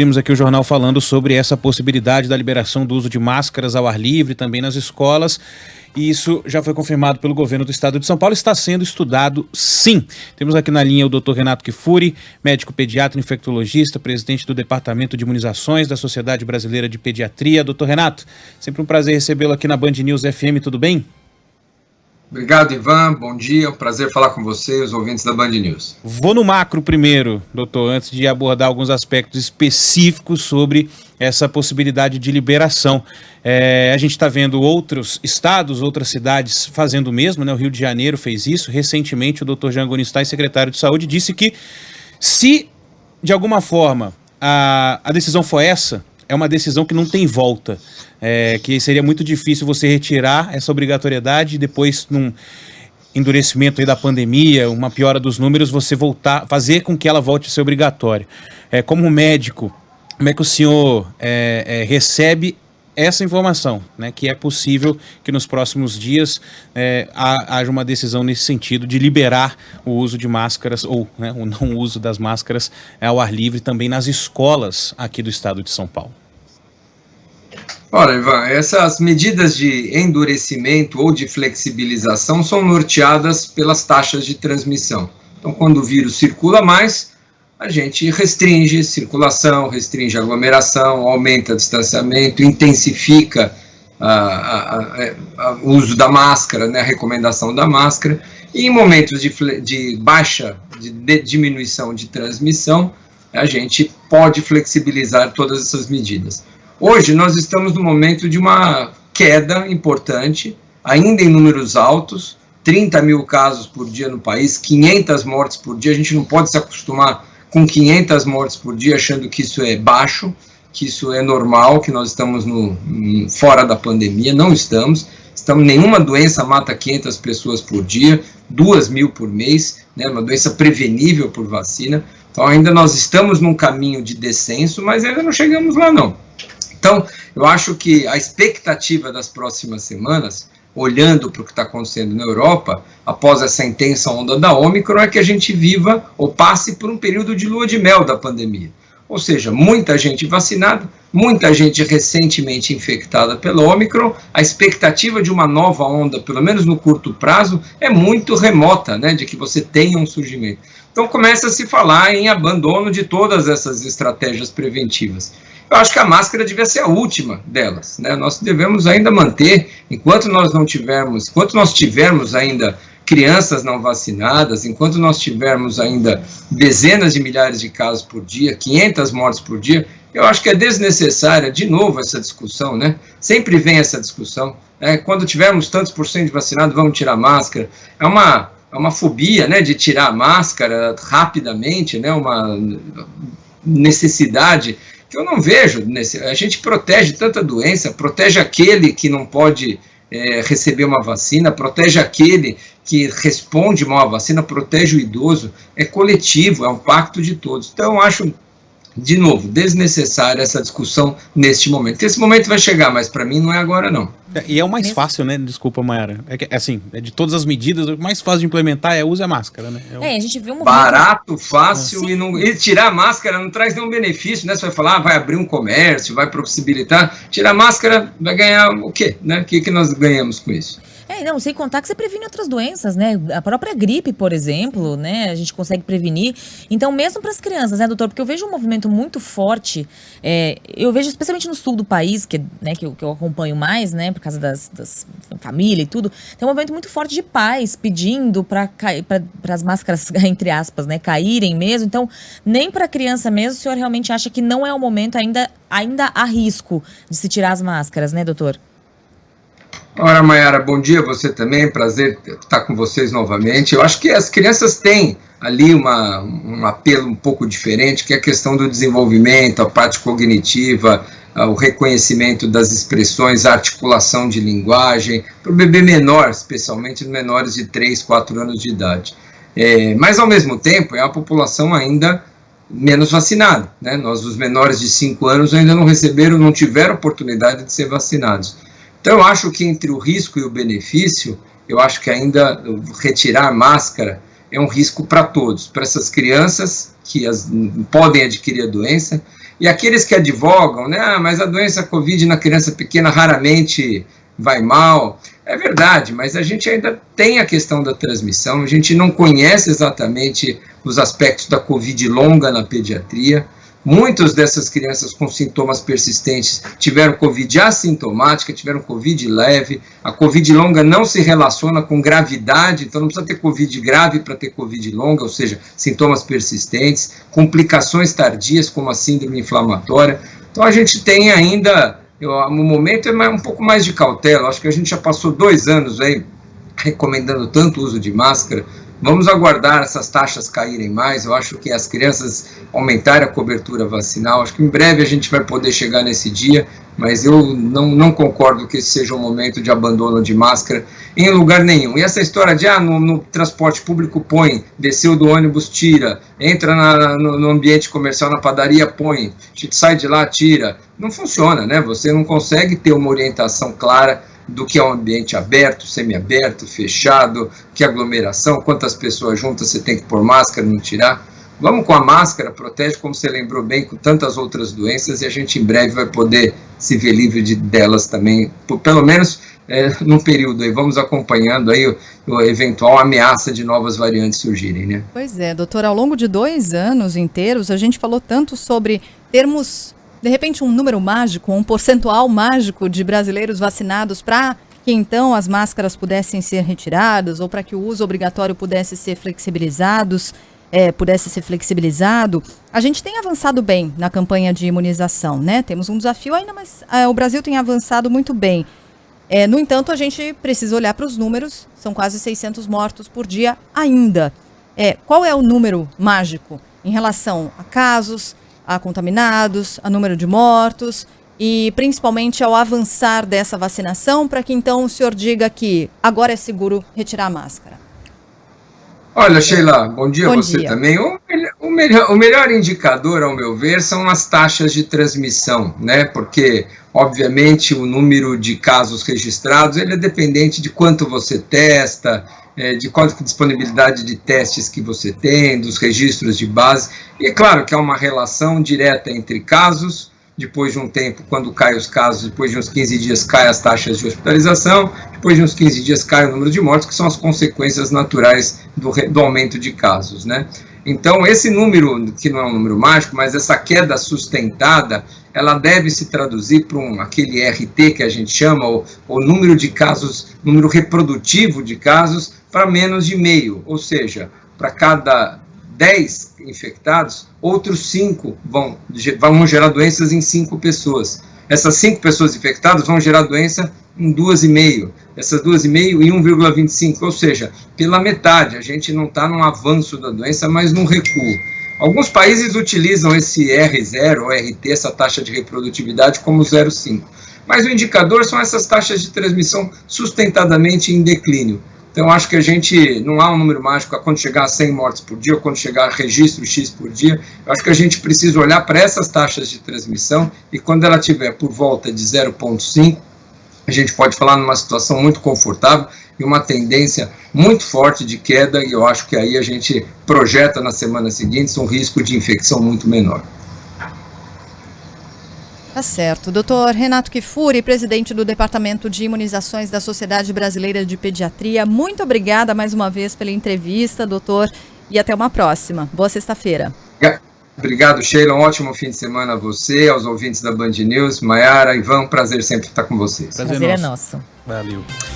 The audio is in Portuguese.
Temos aqui o jornal falando sobre essa possibilidade da liberação do uso de máscaras ao ar livre também nas escolas. E isso já foi confirmado pelo governo do estado de São Paulo, está sendo estudado sim. Temos aqui na linha o Dr. Renato Kfouri, médico pediatra, infectologista, presidente do Departamento de Imunizações da Sociedade Brasileira de Pediatria. Dr. Renato, sempre um prazer recebê-lo aqui na Band News FM, tudo bem? Obrigado, Ivan. Bom dia. Um prazer falar com você e os ouvintes da Band News. Vou no macro primeiro, doutor, antes de abordar alguns aspectos específicos sobre essa possibilidade de liberação. A gente está vendo outros estados, outras cidades fazendo o mesmo, né? O Rio de Janeiro fez isso. Recentemente, o doutor Jean Gonistain, secretário de Saúde, disse que se, de alguma forma, a decisão for essa, é uma decisão que não tem volta, que seria muito difícil você retirar essa obrigatoriedade e depois, num endurecimento aí da pandemia, uma piora dos números, você voltar, fazer com que ela volte a ser obrigatória. Como médico, como é que o senhor recebe essa informação, né, que é possível que nos próximos dias haja uma decisão nesse sentido de liberar o uso de máscaras ou, né, o não uso das máscaras ao ar livre também nas escolas aqui do estado de São Paulo? Ora, Ivan, essas medidas de endurecimento ou de flexibilização são norteadas pelas taxas de transmissão. Então, quando o vírus circula mais, a gente restringe circulação, restringe aglomeração, aumenta o distanciamento, intensifica o uso da máscara, né, a recomendação da máscara, e em momentos de baixa, de diminuição de transmissão, a gente pode flexibilizar todas essas medidas. Hoje nós estamos no momento de uma queda importante, ainda em números altos, 30 mil casos por dia no país, 500 mortes por dia. A gente não pode se acostumar com 500 mortes por dia achando que isso é baixo, que isso é normal, que nós estamos fora da pandemia. Não estamos. Nenhuma doença mata 500 pessoas por dia, 2.000 por mês, né, uma doença prevenível por vacina. Então ainda nós estamos num caminho de descenso, mas ainda não chegamos lá não. Então, eu acho que a expectativa das próximas semanas, olhando para o que está acontecendo na Europa, após essa intensa onda da Ômicron, é que a gente viva ou passe por um período de lua de mel da pandemia. Ou seja, muita gente vacinada, muita gente recentemente infectada pela Ômicron, a expectativa de uma nova onda, pelo menos no curto prazo, é muito remota, né, de que você tenha um surgimento. Então começa a se falar em abandono de todas essas estratégias preventivas. Eu acho que a máscara devia ser a última delas, né? Nós devemos ainda manter, enquanto nós tivermos ainda crianças não vacinadas, enquanto nós tivermos ainda dezenas de milhares de casos por dia, 500 mortes por dia, eu acho que é desnecessária, de novo, essa discussão, né? Sempre vem essa discussão, né? Quando tivermos tantos por cento de vacinados, vamos tirar a máscara. É uma fobia, né, de tirar a máscara rapidamente, né? Uma necessidade que eu não vejo. A gente protege tanta doença, protege aquele que não pode receber uma vacina, protege aquele que responde mal à vacina, protege o idoso, é coletivo, é um pacto de todos. Então, eu acho, de novo, desnecessária essa discussão neste momento. Esse momento vai chegar, mas para mim não é agora, não. E é o mais fácil, né? Desculpa, Mayara. De todas as medidas, o mais fácil de implementar use a máscara, né? A gente viu um barato, fácil, e tirar a máscara não traz nenhum benefício, né? Você vai falar, vai abrir um comércio, vai possibilitar. Tirar a máscara vai ganhar o quê, né? O que nós ganhamos com isso? Não, sem contar que você previne outras doenças, né? A própria gripe, por exemplo, né? A gente consegue prevenir. Então, mesmo para as crianças, né, doutor? Porque eu vejo um movimento muito forte, eu vejo especialmente no sul do país, que eu acompanho mais, né? Por causa das família e tudo. Tem um movimento muito forte de pais pedindo para as máscaras, entre aspas, né? Caírem mesmo. Então, nem para a criança mesmo, o senhor realmente acha que não é o momento, ainda há risco de se tirar as máscaras, né, doutor? Ora, Mayara, bom dia, você também, prazer estar com vocês novamente. Eu acho que as crianças têm ali um apelo um pouco diferente, que é a questão do desenvolvimento, a parte cognitiva, o reconhecimento das expressões, a articulação de linguagem, para o bebê menor, especialmente os menores de 3, 4 anos de idade. Mas, ao mesmo tempo, é a população ainda menos vacinada, né? Os menores de 5 anos ainda não tiveram oportunidade de ser vacinados. Então, eu acho que entre o risco e o benefício, eu acho que ainda retirar a máscara é um risco para todos, para essas crianças que podem adquirir a doença, E aqueles que advogam, né, mas a doença Covid na criança pequena raramente vai mal. É verdade, mas a gente ainda tem a questão da transmissão, a gente não conhece exatamente os aspectos da Covid longa na pediatria. Muitas dessas crianças com sintomas persistentes tiveram Covid assintomática, tiveram Covid leve. A Covid longa não se relaciona com gravidade, então não precisa ter Covid grave para ter Covid longa, ou seja, sintomas persistentes, complicações tardias como a síndrome inflamatória. Então a gente tem ainda, no momento é um pouco mais de cautela. Acho que a gente já passou 2 anos aí recomendando tanto o uso de máscara. Vamos aguardar essas taxas caírem mais. Eu acho que as crianças aumentarem a cobertura vacinal. Acho que em breve a gente vai poder chegar nesse dia, mas eu não concordo que esse seja um momento de abandono de máscara em lugar nenhum. E essa história de, no transporte público põe, desceu do ônibus, tira, entra no ambiente comercial, na padaria, põe, a gente sai de lá, tira. Não funciona, né? Você não consegue ter uma orientação clara do que é um ambiente aberto, semiaberto, fechado, que aglomeração, quantas pessoas juntas você tem que pôr máscara, não tirar. Vamos com a máscara, protege, como você lembrou bem, com tantas outras doenças, e a gente em breve vai poder se ver livre delas também, pelo menos num período aí. Vamos acompanhando aí a eventual ameaça de novas variantes surgirem, né? Pois é, doutor, ao longo de 2 anos inteiros, a gente falou tanto sobre termos, de repente, um número mágico, um percentual mágico de brasileiros vacinados para que então as máscaras pudessem ser retiradas ou para que o uso obrigatório pudesse ser flexibilizado. A gente tem avançado bem na campanha de imunização, né? Temos um desafio ainda, mas o Brasil tem avançado muito bem. No entanto, a gente precisa olhar para os números, são quase 600 mortos por dia ainda. Qual é o número mágico em relação a casos, a contaminados, a número de mortos e principalmente ao avançar dessa vacinação, para que então o senhor diga que agora é seguro retirar a máscara? Olha, Sheila, bom dia a você também. O melhor indicador, ao meu ver, são as taxas de transmissão, né? Porque, obviamente, o número de casos registrados ele é dependente de quanto você testa, de qual a disponibilidade de testes que você tem, dos registros de base. E é claro que há uma relação direta entre casos, depois de um tempo, quando caem os casos, depois de uns 15 dias caem as taxas de hospitalização, depois de uns 15 dias cai o número de mortes, que são as consequências naturais do aumento de casos, né? Então, esse número, que não é um número mágico, mas essa queda sustentada, ela deve se traduzir para aquele RT que a gente chama, o número de casos, número reprodutivo de casos, para menos de meio, ou seja, para cada 10 infectados, outros 5 vão gerar doenças em 5 pessoas. Essas 5 pessoas infectadas vão gerar doença em 2,5, essas 2,5 em 1,25, ou seja, pela metade. A gente não está num avanço da doença, mas num recuo. Alguns países utilizam esse R0 ou RT, essa taxa de reprodutividade, como 0,5. Mas o indicador são essas taxas de transmissão sustentadamente em declínio. Então, acho que a gente, não há um número mágico, quando chegar a 100 mortes por dia, ou quando chegar a registro X por dia, eu acho que a gente precisa olhar para essas taxas de transmissão, e quando ela estiver por volta de 0,5, a gente pode falar numa situação muito confortável e uma tendência muito forte de queda, e eu acho que aí a gente projeta nas semanas seguintes um risco de infecção muito menor. Tá certo. Doutor Renato Kifuri, presidente do Departamento de Imunizações da Sociedade Brasileira de Pediatria, muito obrigada mais uma vez pela entrevista, doutor, e até uma próxima. Boa sexta-feira. Obrigado, Sheila. Um ótimo fim de semana a você, aos ouvintes da Band News. Maiara, Ivan, prazer sempre estar com vocês. Prazer é nosso. Valeu.